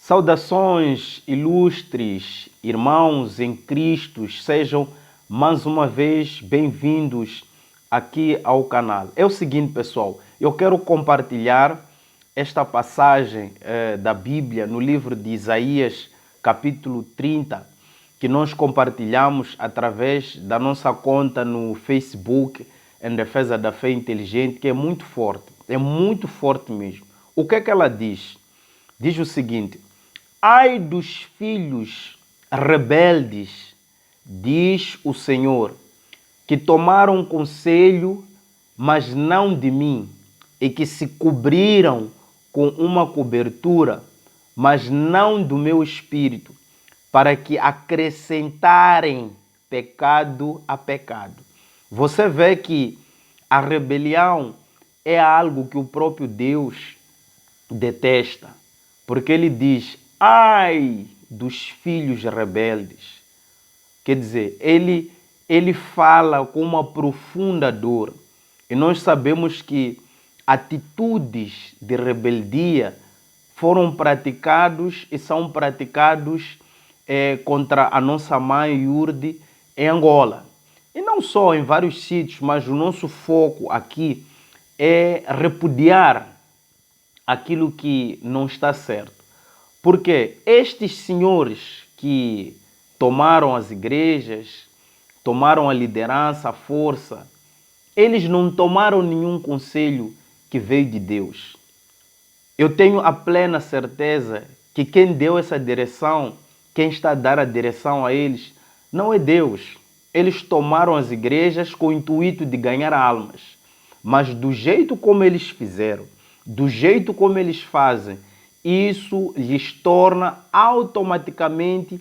Saudações, ilustres irmãos em Cristo, sejam mais uma vez bem-vindos aqui ao canal. É o seguinte, pessoal, eu quero compartilhar esta passagem da Bíblia no livro de Isaías, capítulo 30, que nós compartilhamos através da nossa conta no Facebook, em Defesa da Fé Inteligente, que é muito forte mesmo. O que é que ela diz? Diz o seguinte: ai dos filhos rebeldes, diz o Senhor, que tomaram conselho, mas não de mim, e que se cobriram com uma cobertura, mas não do meu espírito, para que acrescentarem pecado a pecado. Você vê que a rebelião é algo que o próprio Deus detesta, porque ele diz: ai dos filhos rebeldes. Quer dizer, ele fala com uma profunda dor. E nós sabemos que atitudes de rebeldia foram praticados e são praticados contra a nossa mãe Iurde em Angola. E não só em vários sítios, mas o nosso foco aqui é repudiar aquilo que não está certo. Porque estes senhores que tomaram as igrejas, tomaram a liderança, a força, eles não tomaram nenhum conselho que veio de Deus. Eu tenho a plena certeza que quem deu essa direção, quem está a dar a direção a eles, não é Deus. Eles tomaram as igrejas com o intuito de ganhar almas. Mas do jeito como eles fizeram, do jeito como eles fazem, isso lhes torna automaticamente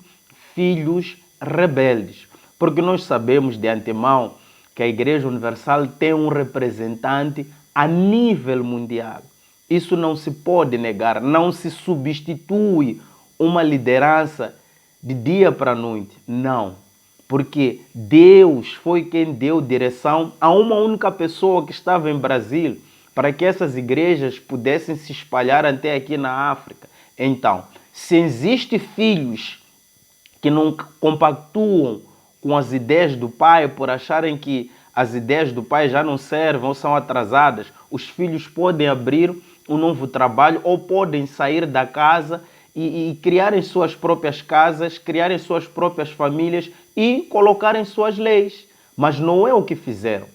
filhos rebeldes. Porque nós sabemos de antemão que a Igreja Universal tem um representante a nível mundial. Isso não se pode negar, não se substitui uma liderança de dia para noite. Não, porque Deus foi quem deu direção a uma única pessoa que estava em Brasil para que essas igrejas pudessem se espalhar até aqui na África. Então, se existem filhos que não compactuam com as ideias do pai por acharem que as ideias do pai já não servem ou são atrasadas, os filhos podem abrir um novo trabalho ou podem sair da casa e criarem suas próprias casas, criarem suas próprias famílias e colocarem suas leis. Mas não é o que fizeram.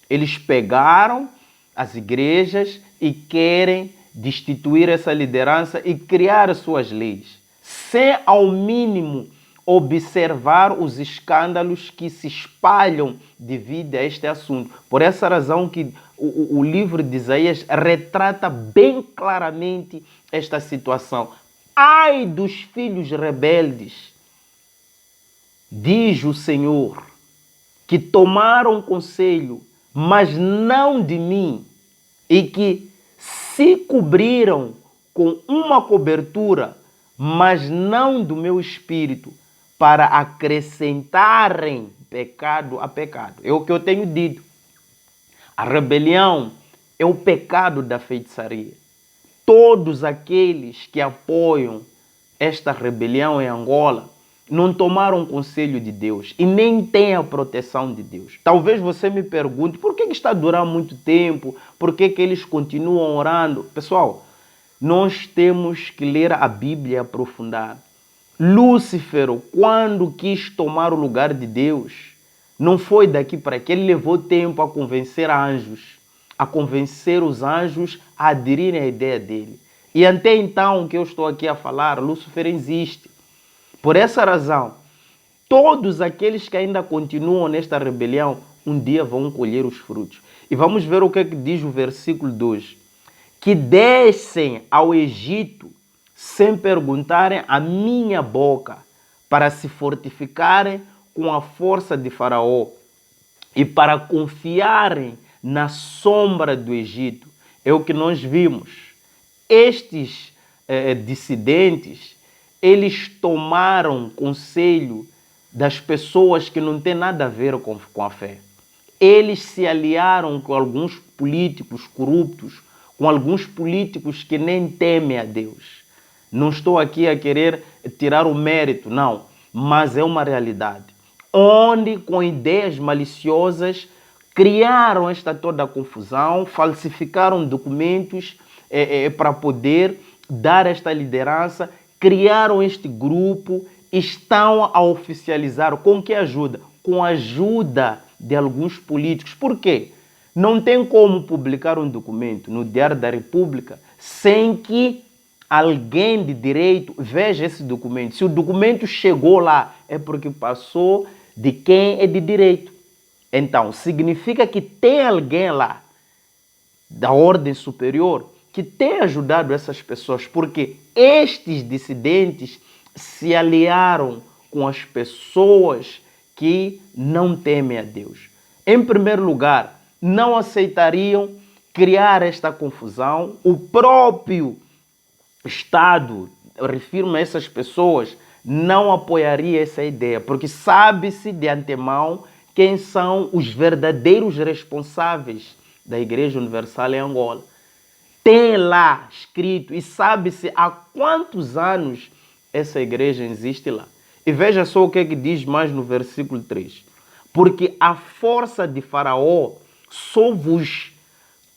Eles pegaram as igrejas e querem destituir essa liderança e criar suas leis, sem ao mínimo observar os escândalos que se espalham devido a este assunto. Por essa razão que o livro de Isaías retrata bem claramente esta situação. Ai dos filhos rebeldes, diz o Senhor, que tomaram conselho, mas não de mim, e que se cobriram com uma cobertura, mas não do meu espírito, para acrescentarem pecado a pecado. É o que eu tenho dito. A rebelião é o pecado da feitiçaria. Todos aqueles que apoiam esta rebelião em Angola não tomaram conselho de Deus e nem têm a proteção de Deus. Talvez você me pergunte por que está durando muito tempo, por que eles continuam orando. Pessoal, nós temos que ler a Bíblia e aprofundar. Lúcifer, quando quis tomar o lugar de Deus, não foi daqui para aqui. Ele levou tempo a convencer anjos, a convencer os anjos a aderirem à ideia dele. E até então que eu estou aqui a falar, Lúcifer existe. Por essa razão, todos aqueles que ainda continuam nesta rebelião, um dia vão colher os frutos. E vamos ver o que diz o versículo 2. Que descem ao Egito sem perguntarem a minha boca, para se fortificarem com a força de Faraó e para confiarem na sombra do Egito. É o que nós vimos. Estes dissidentes, eles tomaram conselho das pessoas que não têm nada a ver com a fé. Eles se aliaram com alguns políticos corruptos, com alguns políticos que nem temem a Deus. Não estou aqui a querer tirar o mérito, não. Mas é uma realidade. Onde, com ideias maliciosas, criaram esta toda a confusão, falsificaram documentos para poder dar esta liderança, criaram este grupo, estão a oficializar. Com que ajuda? Com a ajuda de alguns políticos. Por quê? Não tem como publicar um documento no Diário da República sem que alguém de direito veja esse documento. Se o documento chegou lá, é porque passou de quem é de direito. Então, significa que tem alguém lá da ordem superior que tem ajudado essas pessoas, porque estes dissidentes se aliaram com as pessoas que não temem a Deus. Em primeiro lugar, não aceitariam criar esta confusão. O próprio Estado, refiro-me a essas pessoas, não apoiaria essa ideia, porque sabe-se de antemão quem são os verdadeiros responsáveis da Igreja Universal em Angola. Tem lá escrito e sabe-se há quantos anos essa igreja existe lá. E veja só o que é que diz mais no versículo 3. Porque a força de Faraó só vos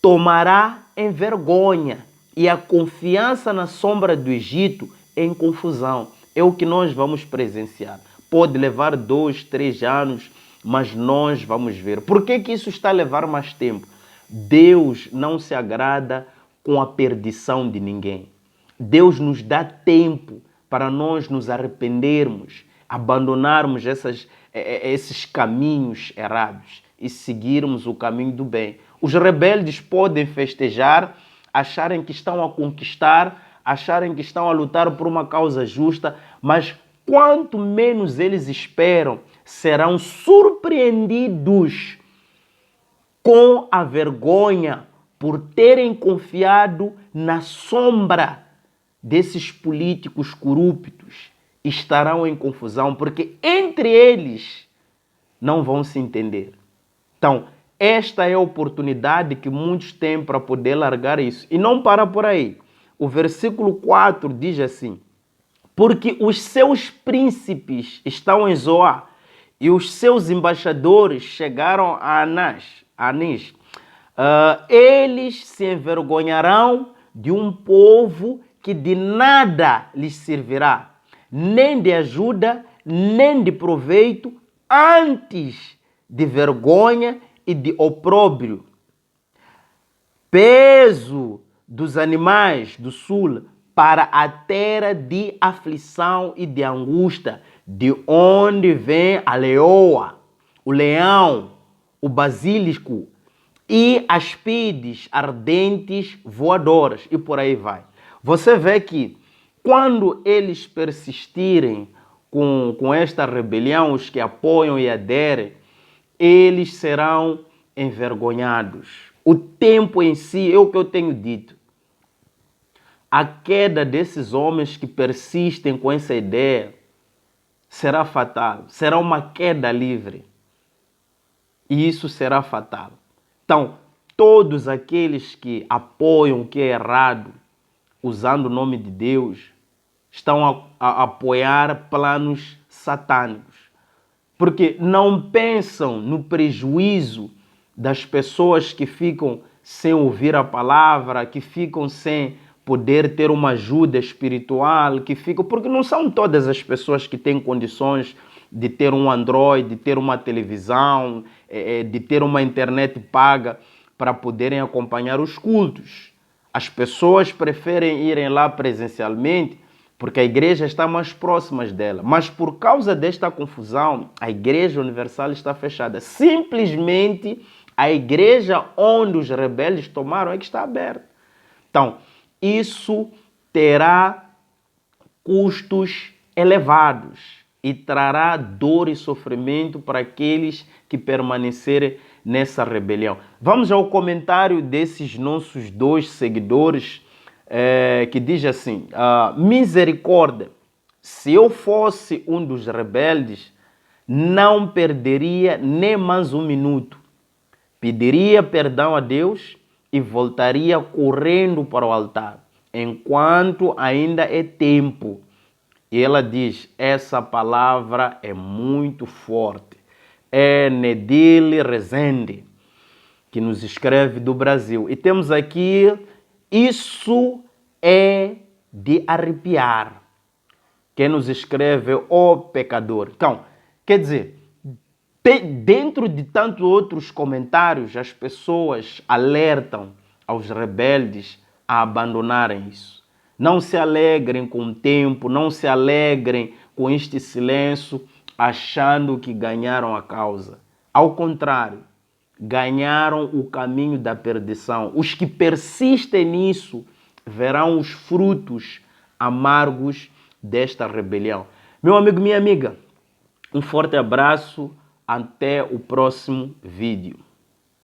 tomará em vergonha e a confiança na sombra do Egito em confusão. É o que nós vamos presenciar. Pode levar 2, 3 anos, mas nós vamos ver. Por que isso está a levar mais tempo? Deus não se agrada com a perdição de ninguém. Deus nos dá tempo para nós nos arrependermos, abandonarmos esses caminhos errados e seguirmos o caminho do bem. Os rebeldes podem festejar, acharem que estão a conquistar, acharem que estão a lutar por uma causa justa, mas quanto menos eles esperam, serão surpreendidos com a vergonha por terem confiado na sombra desses políticos corruptos. Estarão em confusão, porque entre eles não vão se entender. Então, esta é a oportunidade que muitos têm para poder largar isso. E não para por aí. O versículo 4 diz assim: porque os seus príncipes estão em Zoá e os seus embaixadores chegaram a Anis. Eles se envergonharão de um povo que de nada lhes servirá, nem de ajuda, nem de proveito, antes de vergonha e de opróbrio. Peso dos animais do sul para a terra de aflição e de angústia, de onde vem a leoa, o leão, o basílico e as pides ardentes voadoras, e por aí vai. Você vê que quando eles persistirem com esta rebelião, os que apoiam e aderem, eles serão envergonhados. O tempo em si é o que eu tenho dito. A queda desses homens que persistem com essa ideia será fatal. Será uma queda livre. E isso será fatal. Então, todos aqueles que apoiam o que é errado, usando o nome de Deus, estão a apoiar planos satânicos. Porque não pensam no prejuízo das pessoas que ficam sem ouvir a palavra, que ficam sem poder ter uma ajuda espiritual, porque não são todas as pessoas que têm condições de ter um Android, de ter uma televisão, de ter uma internet paga para poderem acompanhar os cultos. As pessoas preferem irem lá presencialmente porque a igreja está mais próxima dela. Mas por causa desta confusão, a Igreja Universal está fechada. Simplesmente a igreja onde os rebeldes tomaram é que está aberta. Então, isso terá custos elevados e trará dor e sofrimento para aqueles que permanecerem nessa rebelião. Vamos ao comentário desses nossos 2 seguidores, que diz assim: misericórdia, se eu fosse um dos rebeldes, não perderia nem mais um minuto. Pediria perdão a Deus e voltaria correndo para o altar. enquanto ainda é tempo. E ela diz, essa palavra é muito forte. É Nedile Rezende, que nos escreve do Brasil. E temos aqui, isso é de arrepiar. Quem nos escreve, o pecador. Então, quer dizer, dentro de tantos outros comentários, as pessoas alertam aos rebeldes a abandonarem isso. Não se alegrem com o tempo, não se alegrem com este silêncio, achando que ganharam a causa. Ao contrário, ganharam o caminho da perdição. Os que persistem nisso verão os frutos amargos desta rebelião. Meu amigo, minha amiga, um forte abraço. Até o próximo vídeo.